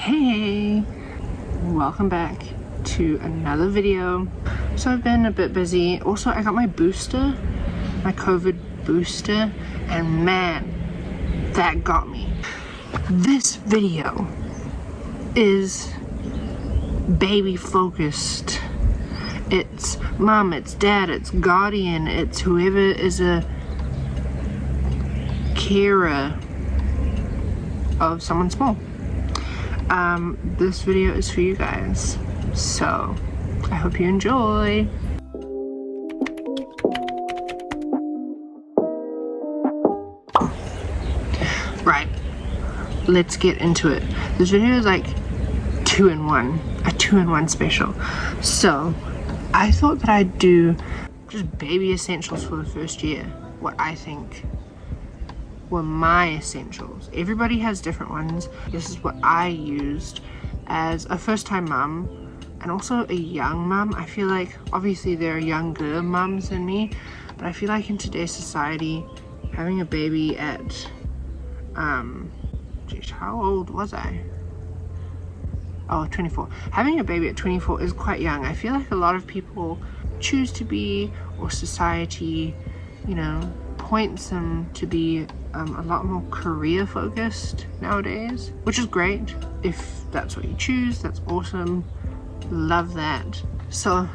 Hey, welcome back to another video. So I've been a bit busy. Also, I got my booster, my COVID booster, and man, that got me. This video is baby focused. It's mom, it's dad, it's guardian, it's whoever is a carer of someone small. This video is for you guys, so I hope you enjoy. Right, let's get into it. This video is like a two-in-one special. So I thought that I'd do just baby essentials for the first year, what I think were my essentials. Everybody has different ones. This is what I used as a first-time mum and also a young mum. I feel like obviously there are younger mums than me, but I feel like in today's society, having a baby at geez, how old was I? Oh, 24. Having a baby at 24 is quite young. I feel like a lot of people choose to be, or society, you know, points them to be a lot more career focused nowadays, which is great. If that's what you choose, that's awesome. Love that. So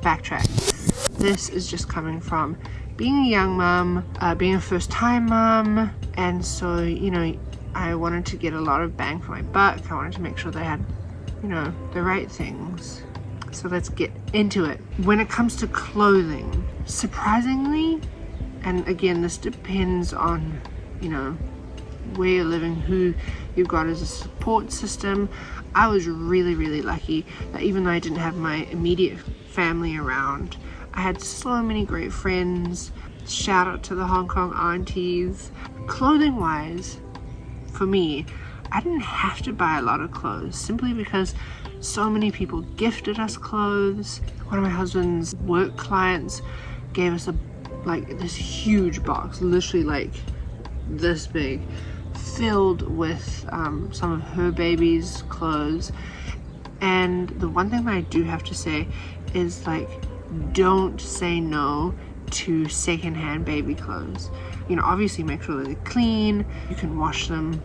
backtrack. This is just coming from being a young mom, being a first time mom, and so, you know, I wanted to get a lot of bang for my buck. I wanted to make sure that I had, you know, the right things. So let's get into it. When it comes to clothing, surprisingly, and again, this depends on, you know, where you're living, who you've got as a support system. I was really lucky that even though I didn't have my immediate family around, I had so many great friends. Shout out to the Hong Kong aunties. Clothing wise, for me, I didn't have to buy a lot of clothes simply because so many people gifted us clothes. One of my husband's work clients gave us this huge box, literally like this big, filled with some of her baby's clothes. And the one thing that I do have to say is, like, don't say no to secondhand baby clothes. You know, obviously make sure that they're clean. You can wash them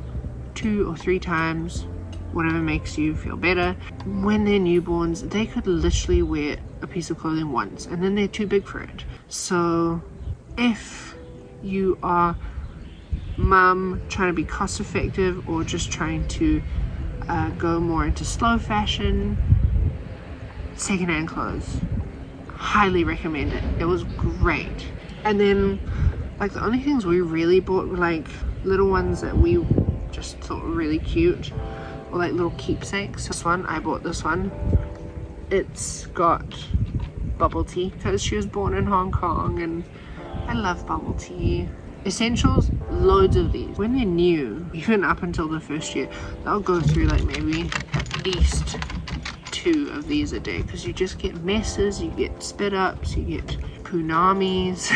2 or 3 times, whatever makes you feel better. When they're newborns, they could literally wear a piece of clothing once and then they're too big for it. So if you are mum trying to be cost effective or just trying to go more into slow fashion, secondhand clothes, highly recommend it. It was great. And then, like, the only things we really bought were like little ones that we just thought were really cute, or like little keepsakes. This one, I bought this one. It's got bubble tea because she was born in Hong Kong and I love bubble tea. Essentials, loads of these. When they're new, even up until the first year, they'll go through like maybe at least 2 of these a day because you just get messes, you get spit ups, you get punamis.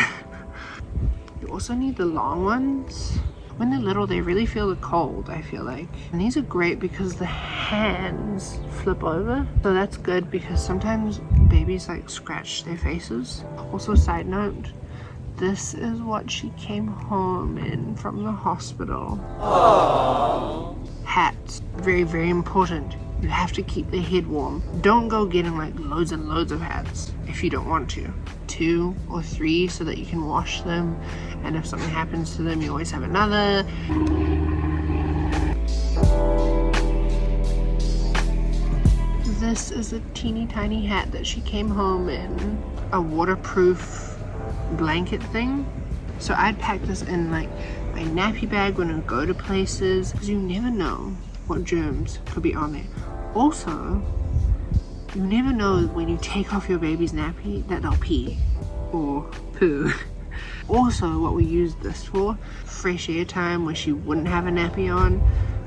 You also need the long ones. When they're little, they really feel the cold, I feel like. And these are great because the hands flip over. So that's good because sometimes babies like scratch their faces. Also, side note, this is what she came home in from the hospital. Aww. Hats, very important. You have to keep the head warm. Don't go getting like loads and loads of hats if you don't want to. 2 or 3 so that you can wash them, and if something happens to them, you always have another. This is a teeny tiny hat that she came home in, a waterproof blanket thing. So I'd pack this in like my nappy bag when I go to places, because you never know what germs could be on there. Also, you never know when you take off your baby's nappy that they'll pee or poo. Also, what we used this for, fresh air time where she wouldn't have a nappy on,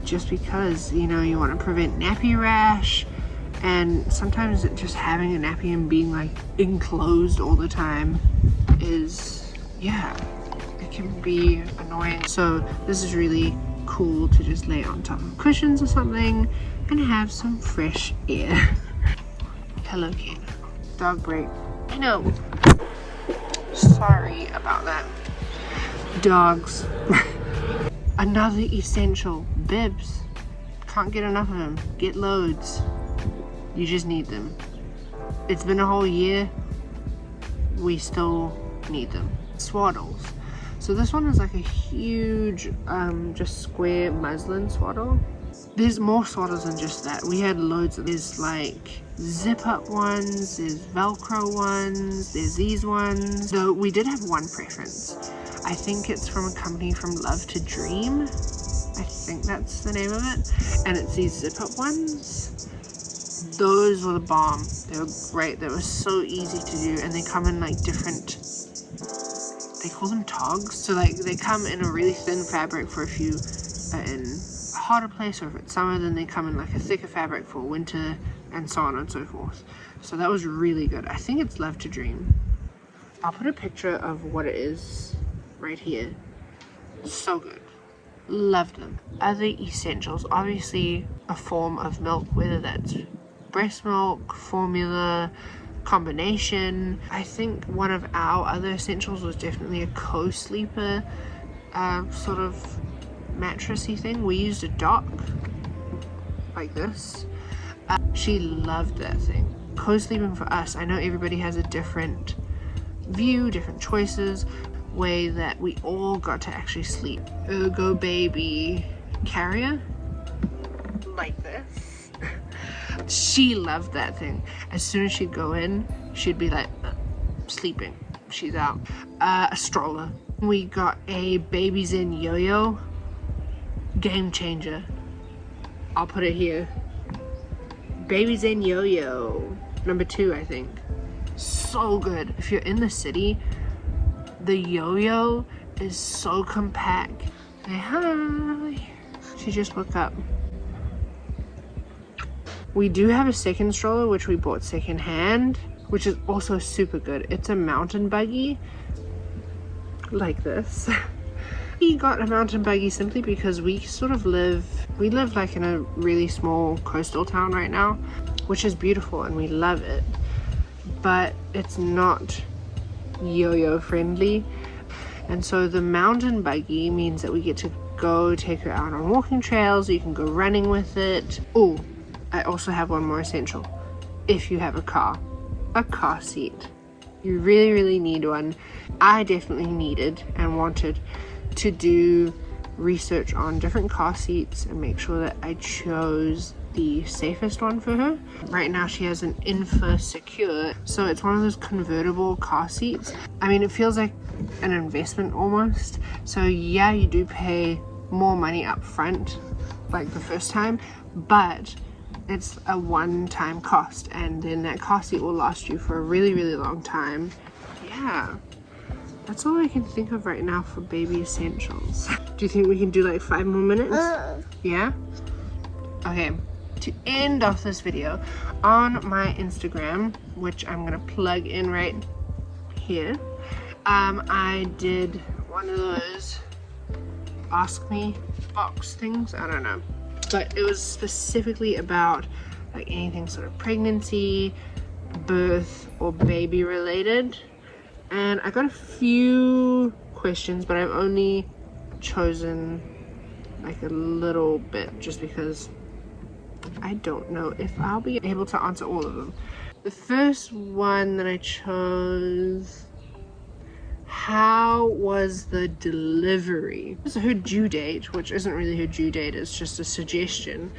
just because, you know, you want to prevent nappy rash. And sometimes just having a nappy and being like enclosed all the time is, yeah, it can be annoying. So this is really cool to just lay on top of cushions or something and have some fresh air. Hello kid. Dog break. I know. Sorry about that. Dogs. Another essential. Bibs. Can't get enough of them. Get loads. You just need them. It's been a whole year. We still need them. Swaddles. So this one is like a huge just square muslin swaddle. There's more swaddles than just that. We had loads of, there's like zip up ones, there's velcro ones, there's these ones. Though we did have one preference. I think it's from a company from Love to Dream. I think that's the name of it. And it's these zip up ones. Those were the bomb. They were great. They were so easy to do, and they come in like different, they call them togs. So like they come in a really thin fabric for if you are in a hotter place, or if it's summer, then they come in like a thicker fabric for winter, and so on and so forth. So that was really good. I think it's Love to Dream. I'll put a picture of what it is right here. So good. Love them. Other essentials, obviously a form of milk, whether that's breast milk, formula, combination. I think one of our other essentials was definitely a co-sleeper sort of mattressy thing. We used a dock like this. She loved that thing. Co-sleeping for us, I know everybody has a different view, different choices, way that we all got to actually sleep. Ergo baby carrier like this. She loved that thing. As soon as she'd go in, she'd be like sleeping, she's out. A stroller. We got a Baby Zen yo-yo. Game changer. I'll put it here. Baby Zen yo-yo number 2, I think. So good. If you're in the city, the yo-yo is so compact. Say hi. She just woke up. We do have a second stroller, which we bought second hand, which is also super good. It's a mountain buggy like this. We got a mountain buggy simply because we sort of live like in a really small coastal town right now, which is beautiful and we love it, but it's not yo-yo friendly. And so the mountain buggy means that we get to go take her out on walking trails, you can go running with it. Oh, I also have one more essential. If you have a car seat. You really need one. I definitely needed and wanted to do research on different car seats and make sure that I chose the safest one for her. Right now she has an Infa Secure, so it's one of those convertible car seats. I mean, it feels like an investment almost. So yeah, you do pay more money up front like the first time, but it's a one-time cost, and then that car seat will last you for a really long time. Yeah, that's all I can think of right now for baby essentials. Do you think we can do like 5 more minutes? Yeah? Okay, to end off this video, on my Instagram, which I'm gonna plug in right here, I did one of those ask me box things, I don't know, but it was specifically about like anything sort of pregnancy, birth, or baby related. And I got a few questions, but I've only chosen like a little bit just because I don't know if I'll be able to answer all of them. The first one that I chose, how was the delivery? So her due date, which isn't really her due date, it's just a suggestion,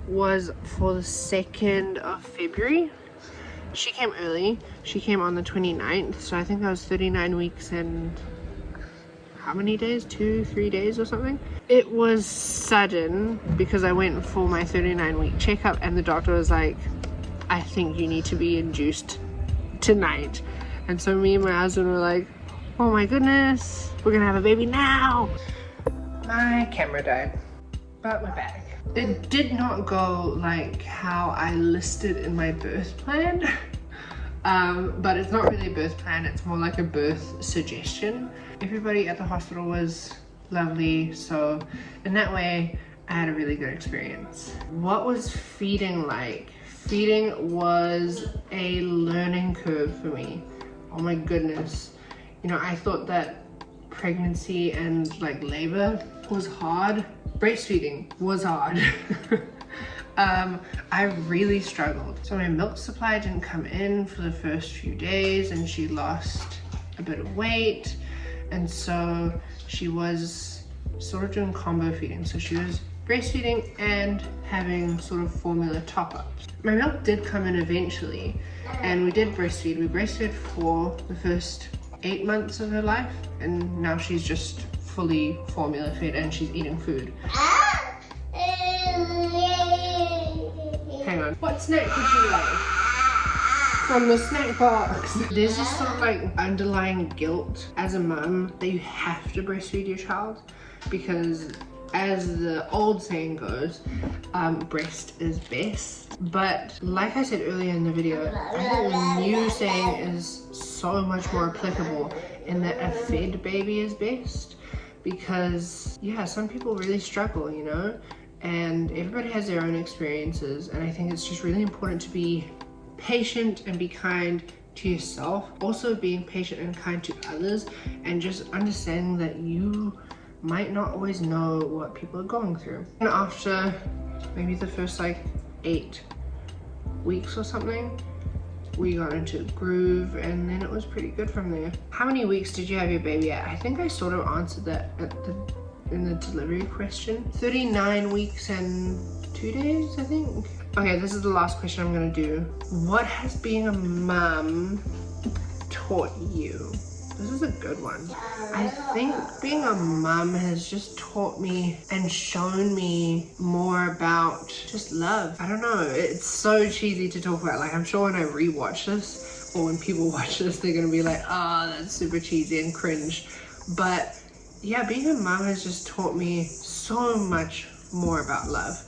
was for the 2nd of February. She came early. She came on the 29th, so I think that was 39 weeks and how many days? 2-3 days or something. It was sudden because I went for my 39-week checkup and the doctor was like, I think you need to be induced tonight. And so me and my husband were like, oh my goodness, we're gonna have a baby now. My camera died, but we're back. It did not go like how I listed in my birth plan, but it's not really a birth plan, it's more like a birth suggestion. Everybody at the hospital was lovely. So in that way, I had a really good experience. What was feeding like? Feeding was a learning curve for me. Oh my goodness. You know, I thought that pregnancy and like labor was hard. Breastfeeding was hard. I really struggled. So my milk supply didn't come in for the first few days, and she lost a bit of weight, and so she was sort of doing combo feeding. So she was breastfeeding and having sort of formula top-ups. My milk did come in eventually, and we did breastfeed. We breastfed for the first 8 months of her life, and now she's just fully formula fed and she's eating food. Hang on. What snack would you like? From the snack box. There's this sort of like underlying guilt as a mum that you have to breastfeed your child, because as the old saying goes, breast is best. But like I said earlier in the video, I think the new saying is so much more applicable in that a fed baby is best, because yeah, some people really struggle, you know, and everybody has their own experiences, and I think it's just really important to be patient and be kind to yourself, also being patient and kind to others, and just understanding that you might not always know what people are going through. And after maybe the first like 8 weeks or something, we got into a groove, and then it was pretty good from there. How many weeks did you have your baby at? I think I sort of answered that in the delivery question. 39 weeks and 2 days, I think. Okay, this is the last question I'm gonna do. What has being a mom taught you? This is a good one. I think being a mom has just taught me and shown me more about just love. I don't know, it's so cheesy to talk about. Like, I'm sure when I rewatch this, or when people watch this, they're gonna be like, oh, that's super cheesy and cringe. But yeah, being a mom has just taught me so much more about love.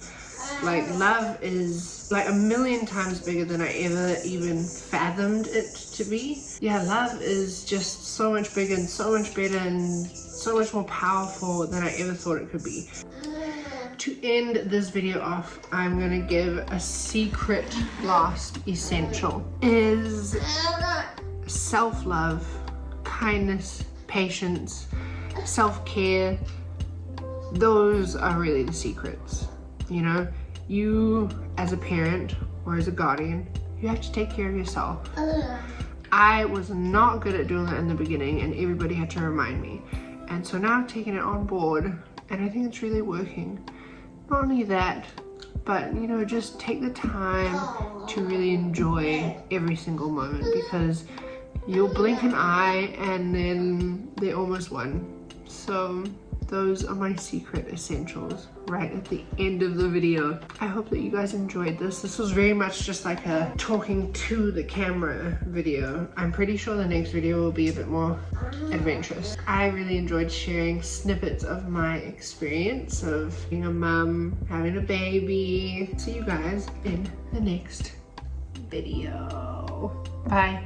Like, love is like a million times bigger than I ever even fathomed it to be. Yeah, love is just so much bigger and so much better and so much more powerful than I ever thought it could be. To end this video off, I'm gonna give a secret last essential. Is self-love, kindness, patience, self-care. Those are really the secrets, you know? You, as a parent or as a guardian, you have to take care of yourself. I was not good at doing that in the beginning, and everybody had to remind me. And so now I'm taking it on board, and I think it's really working. Not only that, but you know, just take the time to really enjoy every single moment, because you'll blink an eye and then they're almost one. So those are my secret essentials right at the end of the video. I hope that you guys enjoyed this. This was very much just like a talking to the camera video. I'm pretty sure the next video will be a bit more adventurous. I really enjoyed sharing snippets of my experience of being a mum, having a baby. See you guys in the next video. Bye.